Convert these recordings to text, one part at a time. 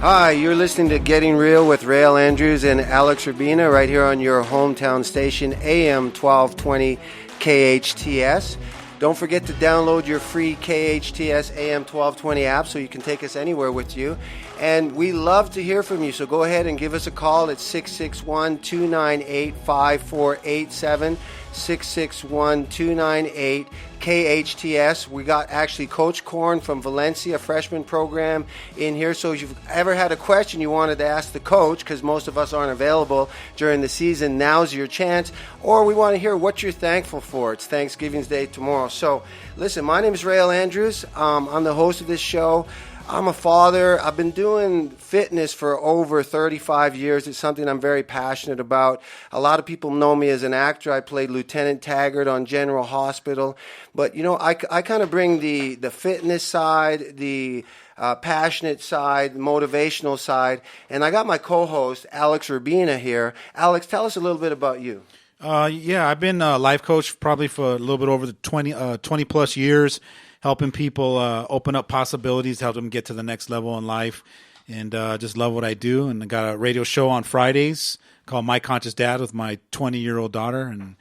Hi, you're listening to Getting Real with Réal Andrews and Alex Rubina right here on your hometown station, AM 1220 KHTS. Don't forget to download your free KHTS AM 1220 app so you can take us anywhere with you. And we love to hear from you, so go ahead and give us a call at 661-298-5487, 661-298-KHTS. We got actually Coach Korn from Valencia freshman program in here, so if you've ever had a question you wanted to ask the coach, because most of us aren't available during the season, now's your chance. Or we want to hear what you're thankful for. It's Thanksgiving Day tomorrow. So listen, my name is Réal Andrews. I'm the host of this show. I'm a father. I've been doing fitness for over 35 years. It's something I'm very passionate about. A lot of people know me as an actor. I played Lieutenant Taggart on General Hospital. But, you know, I kind of bring the fitness side, the passionate side, motivational side. And I got my co-host, Alex Rubina, here. Alex, tell us a little bit about you. I've been a life coach probably for a little bit over the 20 plus years, helping people open up possibilities, help them get to the next level in life, and just love what I do. And I got a radio show on Fridays called My Conscious Dad with my 20-year-old daughter, and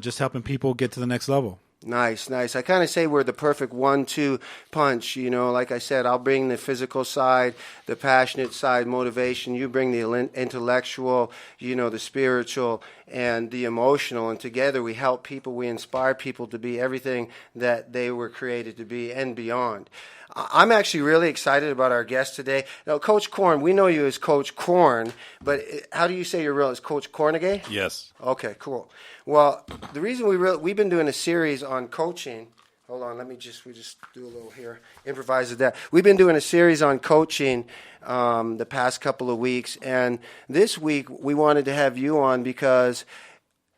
just helping people get to the next level. Nice. I kind of say we're the perfect 1-2 punch. You know, like I said, I'll bring the physical side, the passionate side, motivation. You bring the intellectual, you know, the spiritual and the emotional. And together we help people, we inspire people to be everything that they were created to be and beyond. I'm actually really excited about our guest today. Now, Coach Korn, we know you as Coach Korn, but how do you say your real? Is Coach Kornegay? Yes. Okay, cool. Well, the reason we've been doing a series on coaching. Hold on, we just do a little here, improvise with that. We've been doing a series on coaching the past couple of weeks, and this week we wanted to have you on because,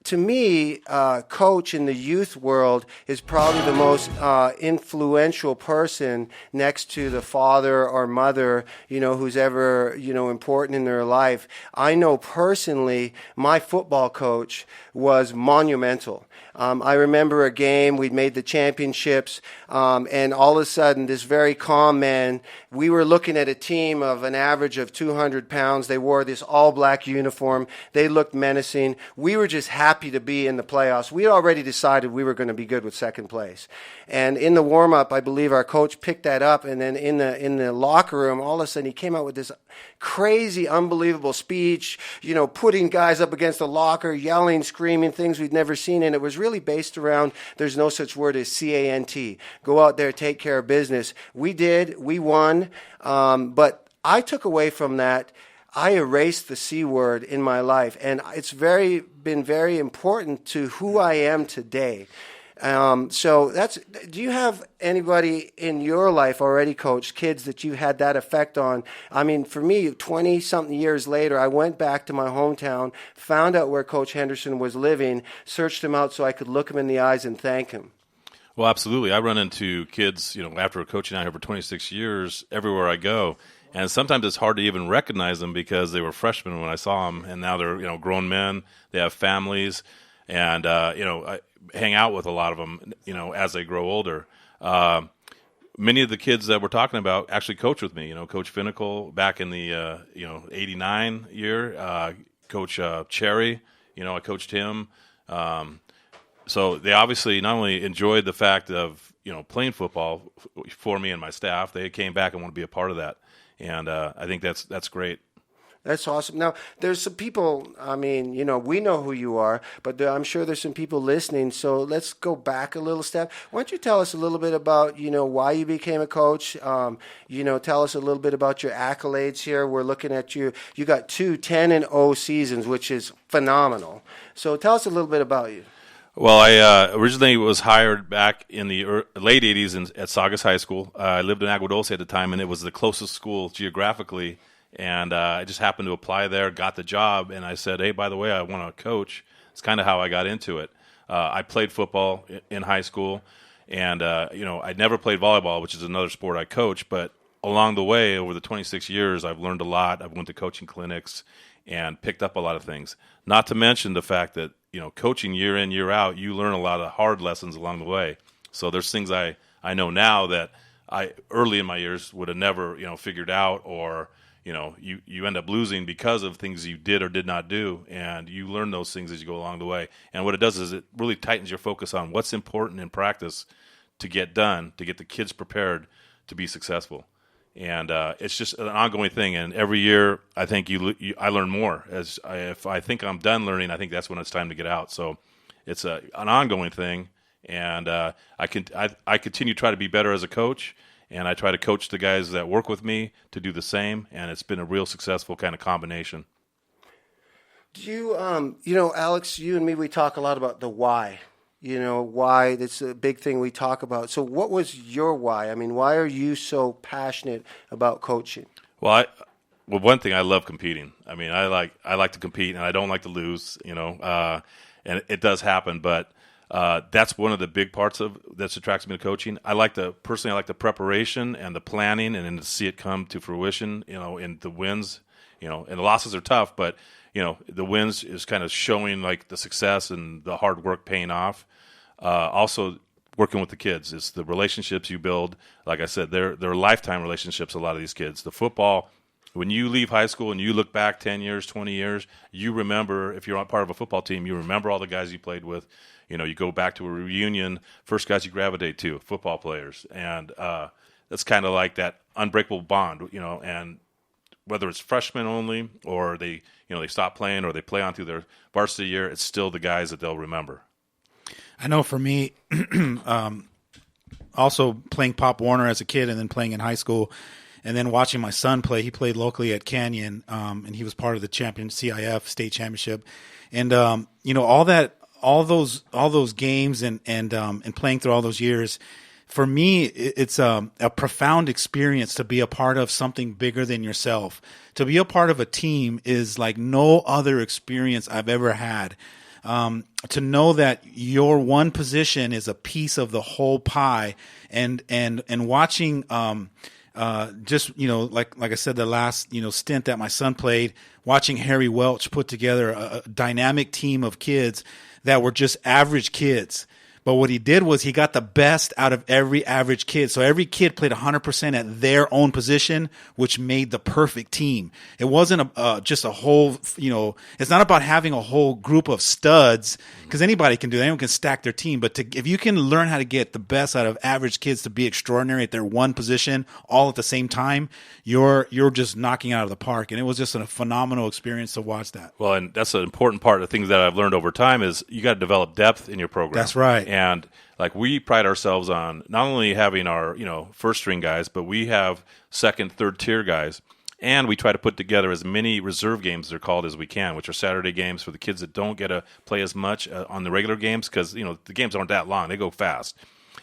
to me, coach in the youth world is probably the most influential person next to the father or mother, you know, who's ever, you know, important in their life. I know personally my football coach was monumental. I remember a game, we'd made the championships, and all of a sudden, this very calm man, we were looking at a team of an average of 200 pounds. They wore this all-black uniform. They looked menacing. We were just happy to be in the playoffs. We had already decided we were going to be good with second place. And in the warm-up, I believe our coach picked that up, and then in the locker room, all of a sudden, he came out with this crazy, unbelievable speech, you know, putting guys up against the locker, yelling, screaming, things we'd never seen. And it was really based around, there's no such word as CANT. Go out there, take care of business. We did. We won. But I took away from that, I erased the C word in my life. And it's been very important to who I am today. So do you have anybody in your life already, Coach, kids that you had that effect on? I mean, for me, 20-something years later, I went back to my hometown, found out where Coach Henderson was living, searched him out so I could look him in the eyes and thank him. Well, absolutely. I run into kids, you know, after coaching out here for 26 years, everywhere I go. And sometimes it's hard to even recognize them because they were freshmen when I saw them, and now they're, you know, grown men. They have families, and, you know, I hang out with a lot of them, you know, as they grow older. Many of the kids that we're talking about actually coach with me. You know, Coach Finnicle back in the, 89 year, Coach Cherry, you know, I coached him. So they obviously not only enjoyed the fact of, you know, playing football for me and my staff, they came back and want to be a part of that. And I think that's great. That's awesome. Now, there's some people, I mean, you know, we know who you are, but I'm sure there's some people listening. So let's go back a little step. Why don't you tell us a little bit about, you know, why you became a coach? You know, tell us a little bit about your accolades here. We're looking at you. You got 2 10-0 seasons, which is phenomenal. So tell us a little bit about you. Well, I originally was hired back in the late 80s at Saugus High School. I lived in Agua Dulce at the time, and it was the closest school geographically. And I just happened to apply there, got the job, and I said, hey, by the way, I want to coach. It's kind of how I got into it. I played football in high school, and, I never played volleyball, which is another sport I coach. But along the way, over the 26 years, I've learned a lot. I've went to coaching clinics and picked up a lot of things. Not to mention the fact that, you know, coaching year in, year out, you learn a lot of hard lessons along the way. So there's things I know now that I early in my years would have never, figured out or, you end up losing because of things you did or did not do, and you learn those things as you go along the way. And what it does is it really tightens your focus on what's important in practice to get done, to get the kids prepared to be successful. And it's just an ongoing thing. And every year, I think I learn more. If I think I'm done learning, I think that's when it's time to get out. So it's an ongoing thing. And I continue to try to be better as a coach, and I try to coach the guys that work with me to do the same. And it's been a real successful kind of combination. Do you, Alex, you and me, we talk a lot about the why. Why, that's a big thing we talk about. So what was your why? I mean, why are you so passionate about coaching? Well, one thing, I love competing. I mean, I like to compete, and I don't like to lose, and it does happen, but that's one of the big parts that attracts me to coaching. I like the preparation and the planning, and then to see it come to fruition, in the wins, and the losses are tough, but the wins is kind of showing like the success and the hard work paying off. Also, working with the kids, it's the relationships you build. Like I said, they're lifetime relationships, a lot of these kids. The football, when you leave high school and you look back 10 years, 20 years, you remember, if you're part of a football team, you remember all the guys you played with. You go back to a reunion, first guys you gravitate to, football players. And that's kind of like that unbreakable bond, and whether it's freshmen only or they stop playing or they play on through their varsity year, it's still the guys that they'll remember. I know for me, also playing Pop Warner as a kid and then playing in high school and then watching my son play. He played locally at Canyon, and he was part of the CIF state championship. And, all those games and playing through all those years, for me, it's a profound experience to be a part of something bigger than yourself. To be a part of a team is like no other experience I've ever had. To know that your one position is a piece of the whole pie, and watching, just like I said, the last stint that my son played, watching Harry Welch put together a dynamic team of kids that were just average kids. But what he did was he got the best out of every average kid. So every kid played 100% at their own position, which made the perfect team. It wasn't just a whole, it's not about having a whole group of studs, because anybody can do that. Anyone can stack their team. But if you can learn how to get the best out of average kids to be extraordinary at their one position all at the same time, you're just knocking out of the park. And it was just a phenomenal experience to watch that. Well, and that's an important part of things that I've learned over time is you got to develop depth in your program. That's right. And like we pride ourselves on not only having our first string guys, but we have second, third tier guys, and we try to put together as many reserve games, they're called, as we can, which are Saturday games for the kids that don't get to play as much on the regular games, because the games aren't that long; they go fast.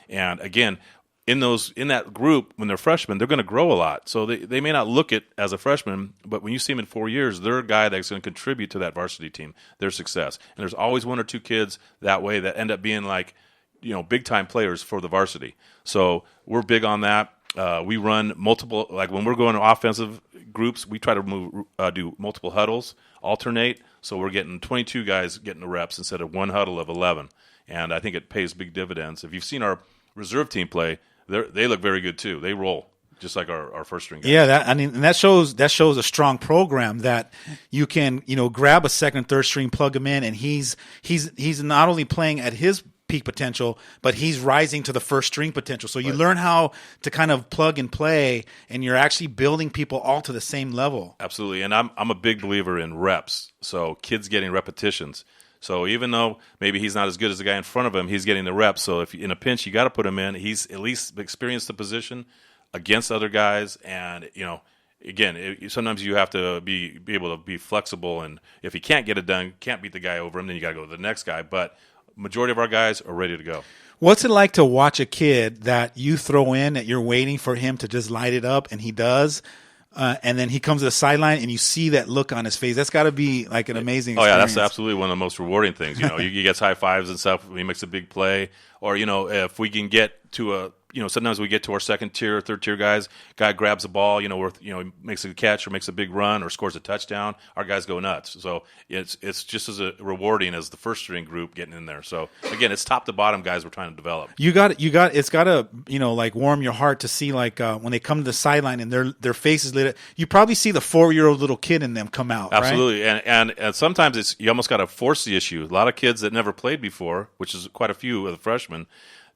And again, in that group, when they're freshmen, they're going to grow a lot. So they may not look it as a freshman, but when you see them in 4 years, they're a guy that's going to contribute to that varsity team, their success. And there's always one or two kids that way that end up being like, big time players for the varsity. So we're big on that. We run multiple, like when we're going to offensive groups, we try to do multiple huddles, alternate. So we're getting 22 guys getting the reps instead of one huddle of 11. And I think it pays big dividends. If you've seen our reserve team play, they look very good too. They roll just like our first string guys. Yeah, that shows a strong program that you can grab a second, third string, plug him in, and he's not only playing at his peak potential, but he's rising to the first string potential. So you learn how to kind of plug and play, and you're actually building people all to the same level. Absolutely, and I'm a big believer in reps. So kids getting repetitions. So even though maybe he's not as good as the guy in front of him, he's getting the reps. So if in a pinch you got to put him in, he's at least experienced the position against other guys. And again, sometimes you have to be able to be flexible. And if he can't get it done, can't beat the guy over him, then you got to go to the next guy. But majority of our guys are ready to go. What's it like to watch a kid that you throw in, that you're waiting for him to just light it up, and he does, and then he comes to the sideline, and you see that look on his face? That's got to be like an amazing experience. Oh, yeah, that's absolutely one of the most rewarding things. He gets high fives and stuff when he makes a big play. Or, if we can get to sometimes we get to our second tier, third tier guys. Guy grabs the ball, makes a catch or makes a big run or scores a touchdown. Our guys go nuts. So it's just as rewarding as the first string group getting in there. So again, it's top to bottom guys we're trying to develop. It's got to like warm your heart to see like when they come to the sideline and their faces lit up. You probably see the 4-year-old little kid in them come out. Absolutely, right? and sometimes you almost got to force the issue. A lot of kids that never played before, which is quite a few of the freshmen,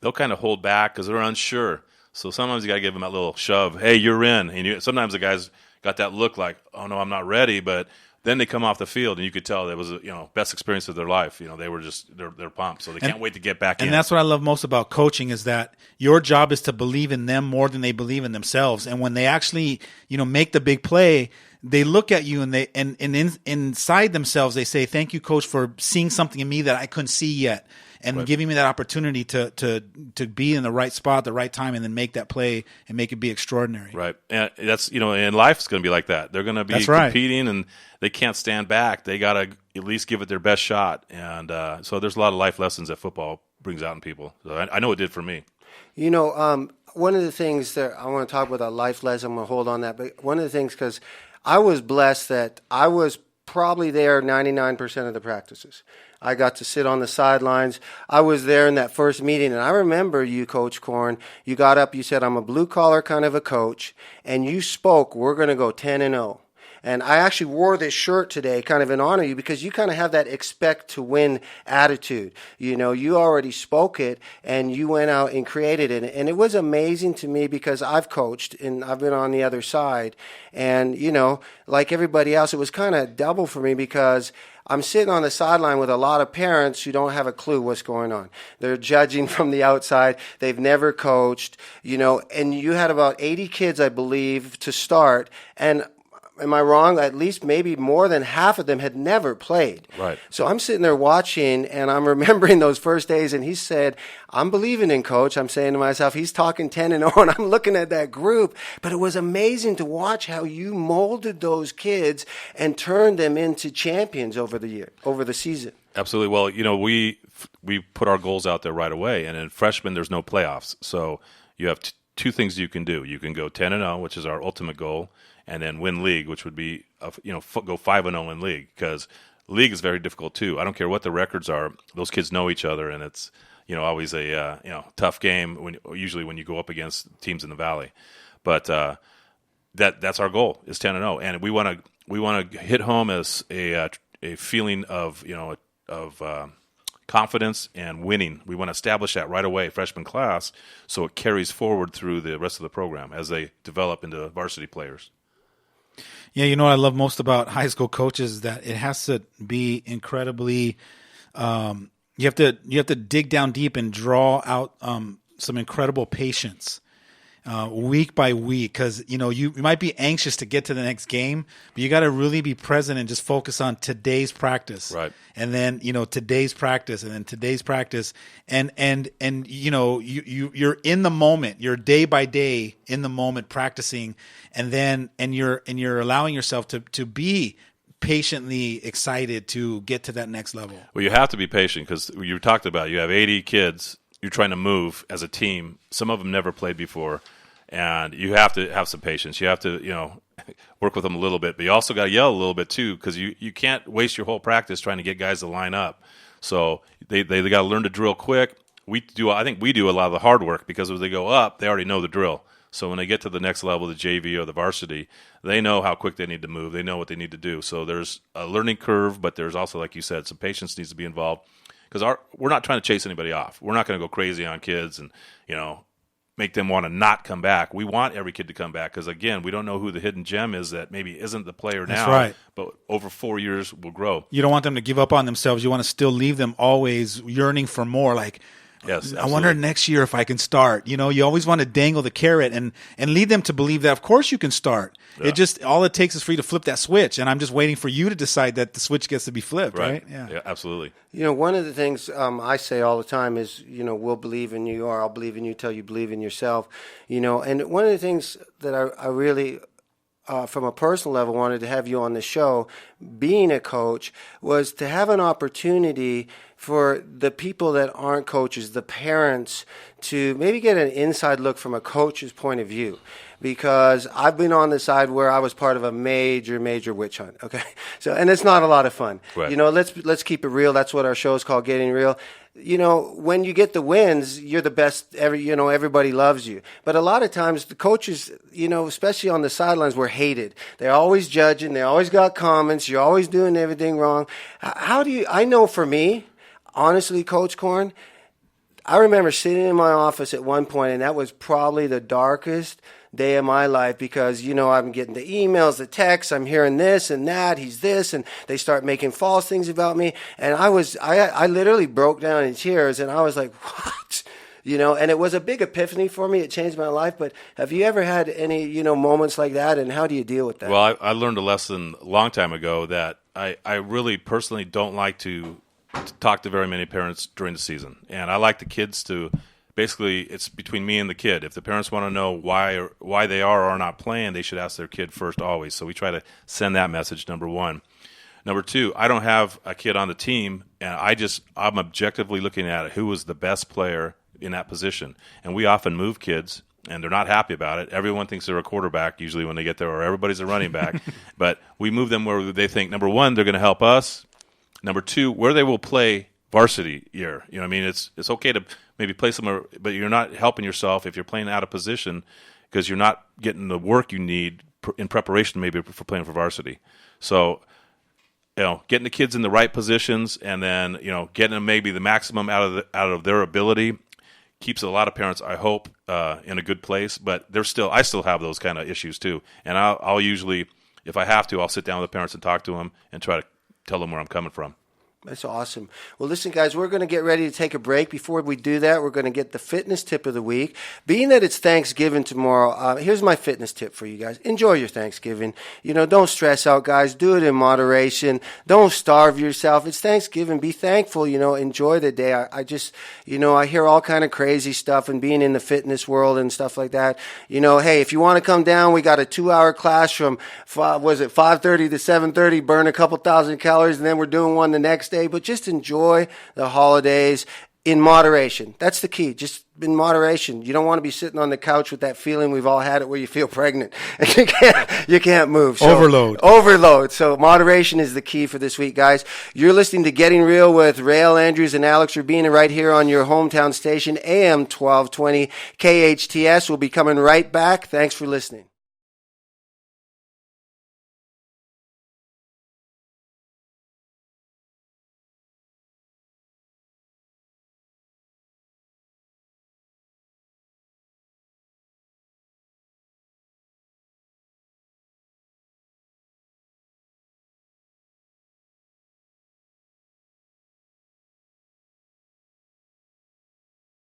they'll kind of hold back because they're unsure. So sometimes you got to give them that little shove. Hey, you're in. And sometimes the guys got that look like, oh no, I'm not ready. But then they come off the field, and you could tell it was best experience of their life. They were just they're pumped, so they can't wait to get back in. And that's what I love most about coaching is that your job is to believe in them more than they believe in themselves. And when they actually make the big play, they look at you and inside themselves they say, "Thank you, coach, for seeing something in me that I couldn't see yet." And right. giving me that opportunity to be in the right spot at the right time and then make that play and make it be extraordinary. Right. And that's, in life it's going to be like that. They're going to be competing and they can't stand back. They got to at least give it their best shot. And so there's a lot of life lessons that football brings out in people. So I know it did for me. One of the things that I want to talk about, a life lesson, I'm going to hold on that. But one of the things, because I was blessed that I was probably there 99% of the practices. I got to sit on the sidelines. I was there in that first meeting, and I remember you, Coach Korn. You got up, you said, I'm a blue-collar kind of a coach, and you spoke, we're going to go 10-0. And I actually wore this shirt today kind of in honor of you because you kind of have that expect to win attitude. You already spoke it and you went out and created it. And it was amazing to me because I've coached and I've been on the other side. And, like everybody else, it was kind of double for me because I'm sitting on the sideline with a lot of parents who don't have a clue what's going on. They're judging from the outside. They've never coached, and you had about 80 kids, I believe, to start. And am I wrong? At least maybe more than half of them had never played. Right. So I'm sitting there watching, and I'm remembering those first days, and he said, I'm believing in Coach. I'm saying to myself, he's talking 10-0, and I'm looking at that group. But it was amazing to watch how you molded those kids and turned them into champions over the season. Absolutely. Well, we put our goals out there right away, and in freshmen, there's no playoffs. So you have two things you can do. You can go 10-0, which is our ultimate goal, and then win league, which would be, go 5-0 in league, because league is very difficult too. I don't care what the records are; those kids know each other, and it's always a tough game usually when you go up against teams in the Valley. But that's our goal is 10-0, and we want to hit home as a feeling of confidence and winning. We want to establish that right away, freshman class, so it carries forward through the rest of the program as they develop into varsity players. Yeah, what I love most about high school coaches is that it has to be incredibly. You have to dig down deep and draw out some incredible patience. Week by week, because you might be anxious to get to the next game, but you got to really be present and just focus on today's practice, right? And then today's practice, and then today's practice, and you're in the moment, you're day by day in the moment practicing, and you're allowing yourself to be patiently excited to get to that next level. Well, you have to be patient because you talked about you have 80 kids you're trying to move as a team. Some of them never played before. And you have to have some patience. You have to, work with them a little bit. But you also got to yell a little bit, too, because you can't waste your whole practice trying to get guys to line up. So they got to learn to drill quick. I think we do a lot of the hard work because as they go up, they already know the drill. So when they get to the next level, the JV or the varsity, they know how quick they need to move. They know what they need to do. So there's a learning curve, but there's also, like you said, some patience needs to be involved. Because we're not trying to chase anybody off. We're not going to go crazy on kids and, make them want to not come back. We want every kid to come back because, again, we don't know who the hidden gem is that maybe isn't the player now. That's right. But over 4 years will grow. You don't want them to give up on themselves. You want to still leave them always yearning for more. Like, yes, I wonder next year if I can start. You always want to dangle the carrot and lead them to believe that, of course, you can start. Yeah. All it takes is for you to flip that switch, and I'm just waiting for you to decide that the switch gets to be flipped, right? Yeah, absolutely. One of the things I say all the time is, we'll believe in you, or I'll believe in you till you believe in yourself. And one of the things that I really, from a personal level, wanted to have you on the show, being a coach, was to have an opportunity for the people that aren't coaches, the parents, to maybe get an inside look from a coach's point of view. Because I've been on the side where I was part of a major witch hunt. Okay, so and it's not a lot of fun. Right. You know, let's keep it real. That's what our show is called, Getting Real. You know, when you get the wins, you're the best. Everybody loves you. But a lot of times, the coaches, you know, especially on the sidelines, were hated. They're always judging. They always got comments. You're always doing everything wrong. How do you? I know for me, honestly, Coach Korn, I remember sitting in my office at one point, and that was probably the darkest day of my life, because, you know, I'm getting the emails, the texts, I'm hearing this and that, he's this, and they start making false things about me. And I literally broke down in tears, and I was like, what? You know, and it was a big epiphany for me. It changed my life. But have you ever had any, you know, moments like that, and how do you deal with that? Well, I learned a lesson a long time ago that I really personally don't like to talk to very many parents during the season. And I like the kids to, basically, it's between me and the kid. If the parents want to know why they are or are not playing, they should ask their kid first always. So we try to send that message, number one. Number two, I don't have a kid on the team, and I'm objectively looking at it, who was the best player in that position. And we often move kids, and they're not happy about it. Everyone thinks they're a quarterback usually when they get there, or everybody's a running back. But we move them where they think, number one, they're going to help us. Number two, where they will play varsity year. You know what I mean? It's okay to maybe play somewhere, but you're not helping yourself if you're playing out of position, because you're not getting the work you need in preparation maybe for playing for varsity. So, you know, getting the kids in the right positions, and then, you know, getting them maybe the maximum out of their ability keeps a lot of parents, I hope, in a good place. But I still have those kind of issues too. And I'll usually, if I have to, I'll sit down with the parents and talk to them and try to tell them where I'm coming from. That's awesome. Well, listen, guys, we're going to get ready to take a break. Before we do that, we're going to get the fitness tip of the week. Being that it's Thanksgiving tomorrow, here's my fitness tip for you guys. Enjoy your Thanksgiving. You know, don't stress out, guys. Do it in moderation. Don't starve yourself. It's Thanksgiving. Be thankful. You know, enjoy the day. I just, you know, I hear all kind of crazy stuff, and being in the fitness world and stuff like that. You know, hey, if you want to come down, we got a 2-hour class from 5:30 to 7:30. Burn a couple thousand calories, and then we're doing one the next day. But just enjoy the holidays in moderation. That's the key. Just in moderation. You don't want to be sitting on the couch with that feeling, we've all had it, where you feel pregnant and you can't move. So, Overload. So moderation is the key for this week, guys. You're listening to Getting Real with Réal Andrews and Alex Rubina right here on your hometown station, AM 1220 KHTS. We'll be coming right back. Thanks for listening.